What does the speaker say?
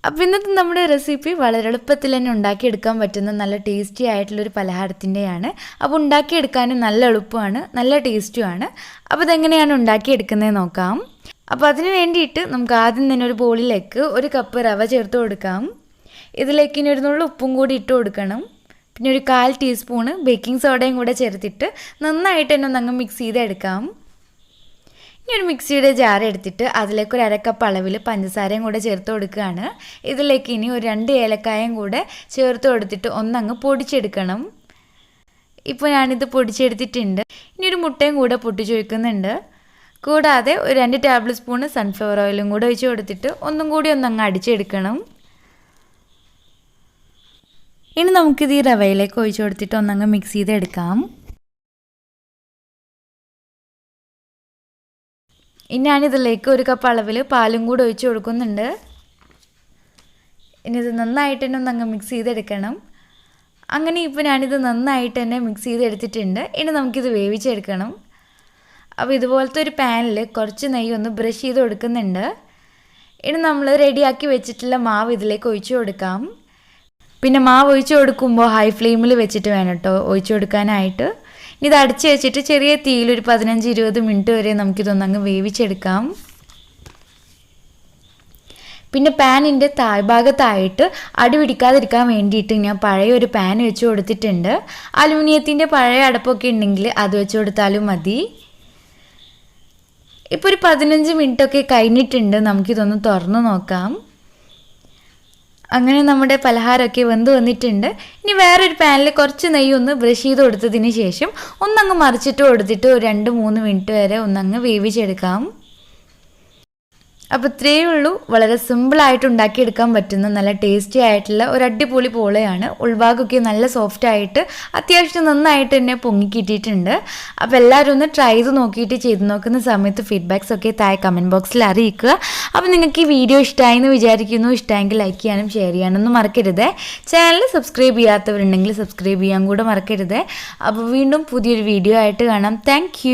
അപ്പോൾ ഇന്നത്തെ നമ്മുടെ റെസിപ്പി വളരെ എളുപ്പത്തിൽ തന്നെ ഉണ്ടാക്കിയെടുക്കാൻ പറ്റുന്ന നല്ല ടേസ്റ്റി ആയിട്ടുള്ളൊരു പലഹാരത്തിൻ്റെയാണ്. അപ്പോൾ ഉണ്ടാക്കിയെടുക്കാനും നല്ല എളുപ്പമാണ്, നല്ല ടേസ്റ്റുമാണ്. അപ്പോൾ ഇതെങ്ങനെയാണ് ഉണ്ടാക്കിയെടുക്കുന്നത് നോക്കാം. അപ്പോൾ അതിന് വേണ്ടിയിട്ട് നമുക്ക് ആദ്യം തന്നെ ഒരു ബോളിലേക്ക് 1 കപ്പ് റവ ചേർത്ത് കൊടുക്കാം. ഇതിലേക്ക് ഇനി ഒരു നുള്ളു ഉപ്പും കൂടി ഇട്ട് കൊടുക്കണം. പിന്നെ ഒരു 1/4 ടീസ്പൂണ് ബേക്കിംഗ് സോഡയും കൂടെ ചേർത്തിട്ട് നന്നായിട്ട് തന്നെ ഒന്നങ്ങ് മിക്സ് ചെയ്തെടുക്കാം. ഇനി ഒരു മിക്സിയുടെ ജാർ എടുത്തിട്ട് അതിലേക്ക് ഒരു 1/2 കപ്പ് അളവിൽ പഞ്ചസാരയും കൂടെ ചേർത്ത് കൊടുക്കുകയാണ്. ഇതിലേക്ക് ഇനി ഒരു 2 ഏലക്കായും കൂടെ ചേർത്ത് കൊടുത്തിട്ട് ഒന്നങ്ങ് പൊടിച്ചെടുക്കണം. ഇപ്പോൾ ഞാനിത് പൊടിച്ചെടുത്തിട്ടുണ്ട്. ഇനി ഒരു മുട്ടയും കൂടെ പൊട്ടിച്ചൊഴിക്കുന്നുണ്ട്. കൂടാതെ ഒരു 2 ടേബിൾ സ്പൂണ് സൺഫ്ലവർ ഓയിലും കൂടെ ഒഴിച്ച് കൊടുത്തിട്ട് ഒന്നും കൂടി ഒന്നങ്ങ് അടിച്ചെടുക്കണം. ഇനി നമുക്കിത് ഈ റവയിലേക്ക് ഒഴിച്ച് കൊടുത്തിട്ട് ഒന്നങ്ങ് മിക്സ് ചെയ്തെടുക്കാം. ഇനി ഞാനിതിലേക്ക് 1 കപ്പ് അളവിൽ പാലും കൂടെ ഒഴിച്ച് കൊടുക്കുന്നുണ്ട്. ഇനി ഇത് നന്നായിട്ട് തന്നെ ഒന്നങ്ങ് മിക്സ് ചെയ്തെടുക്കണം. അങ്ങനെ ഇപ്പോൾ ഞാനിത് നന്നായിട്ട് തന്നെ മിക്സ് ചെയ്തെടുത്തിട്ടുണ്ട്. ഇനി നമുക്കിത് വേവിച്ചെടുക്കണം. അപ്പോൾ ഇതുപോലത്തെ ഒരു പാനിൽ കുറച്ച് നെയ്യ് ഒന്ന് ബ്രഷ് ചെയ്ത് കൊടുക്കുന്നുണ്ട്. ഇനി നമ്മൾ റെഡിയാക്കി വെച്ചിട്ടുള്ള മാവ് ഇതിലേക്ക് ഒഴിച്ച് കൊടുക്കാം. പിന്നെ മാവ് ഒഴിച്ച് കൊടുക്കുമ്പോൾ ഹൈ ഫ്ലെയിമിൽ വെച്ചിട്ട് വേണം കേട്ടോ ഒഴിച്ച് കൊടുക്കാനായിട്ട്. ഇനി ഇത് അടച്ച് വെച്ചിട്ട് ചെറിയ തീയിൽ ഒരു 15-20 മിനിറ്റ് വരെ നമുക്കിതൊന്നങ്ങ് വേവിച്ചെടുക്കാം. പിന്നെ പാനിൻ്റെ താഴ്ഭാഗത്തായിട്ട് അടി പിടിക്കാതിരിക്കാൻ വേണ്ടിയിട്ട് ഞാൻ പഴയ ഒരു പാൻ വെച്ച് കൊടുത്തിട്ടുണ്ട്. അലുമിനിയത്തിൻ്റെ പഴയ അടപ്പൊക്കെ ഉണ്ടെങ്കിൽ അത് വെച്ച് കൊടുത്താലും മതി. ഇപ്പോൾ ഒരു 15 മിനിറ്റൊക്കെ കഴിഞ്ഞിട്ടുണ്ട്. നമുക്കിതൊന്ന് തുറന്ന് നോക്കാം. അങ്ങനെ നമ്മുടെ പലഹാരമൊക്കെ വെന്ത് വന്നിട്ടുണ്ട്. ഇനി വേറൊരു പാനിൽ കുറച്ച് നെയ്യ് ഒന്ന് ബ്രഷ് ചെയ്ത് കൊടുത്തതിന് ശേഷം ഒന്നങ്ങ് മറിച്ചിട്ട് കൊടുത്തിട്ട് ഒരു 2-3 മിനിറ്റ് വരെ ഒന്നങ്ങ് വേവിച്ചെടുക്കാം. അപ്പോൾ ഇത്രയേ ഉള്ളൂ. വളരെ സിമ്പിളായിട്ട് ഉണ്ടാക്കിയെടുക്കാൻ പറ്റുന്ന നല്ല ടേസ്റ്റി ആയിട്ടുള്ള ഒരു അടിപൊളി പോളയാണ്. ഉൾഭാഗമൊക്കെ നല്ല സോഫ്റ്റ് ആയിട്ട് അത്യാവശ്യം നന്നായിട്ട് തന്നെ പൊങ്ങിക്കിട്ടിയിട്ടുണ്ട്. അപ്പോൾ എല്ലാവരും ഒന്ന് ട്രൈ ചെയ്ത് നോക്കിയിട്ട് ചെയ്ത് നോക്കുന്ന സമയത്ത് ഫീഡ്ബാക്സ് ഒക്കെ താഴെ കമൻറ്റ് ബോക്സിൽ അറിയിക്കുക. അപ്പോൾ നിങ്ങൾക്ക് ഈ വീഡിയോ ഇഷ്ടമായി എന്ന് വിചാരിക്കുന്നു. ഇഷ്ടമെങ്കിൽ ലൈക്ക് ചെയ്യാനും ഷെയർ ചെയ്യാനൊന്നും മറക്കരുത്. ചാനൽ സബ്സ്ക്രൈബ് ചെയ്യാത്തവരുണ്ടെങ്കിൽ സബ്സ്ക്രൈബ് ചെയ്യാൻ കൂടെ മറക്കരുത്. അപ്പോൾ വീണ്ടും പുതിയൊരു വീഡിയോ ആയിട്ട് കാണാം. Thank you.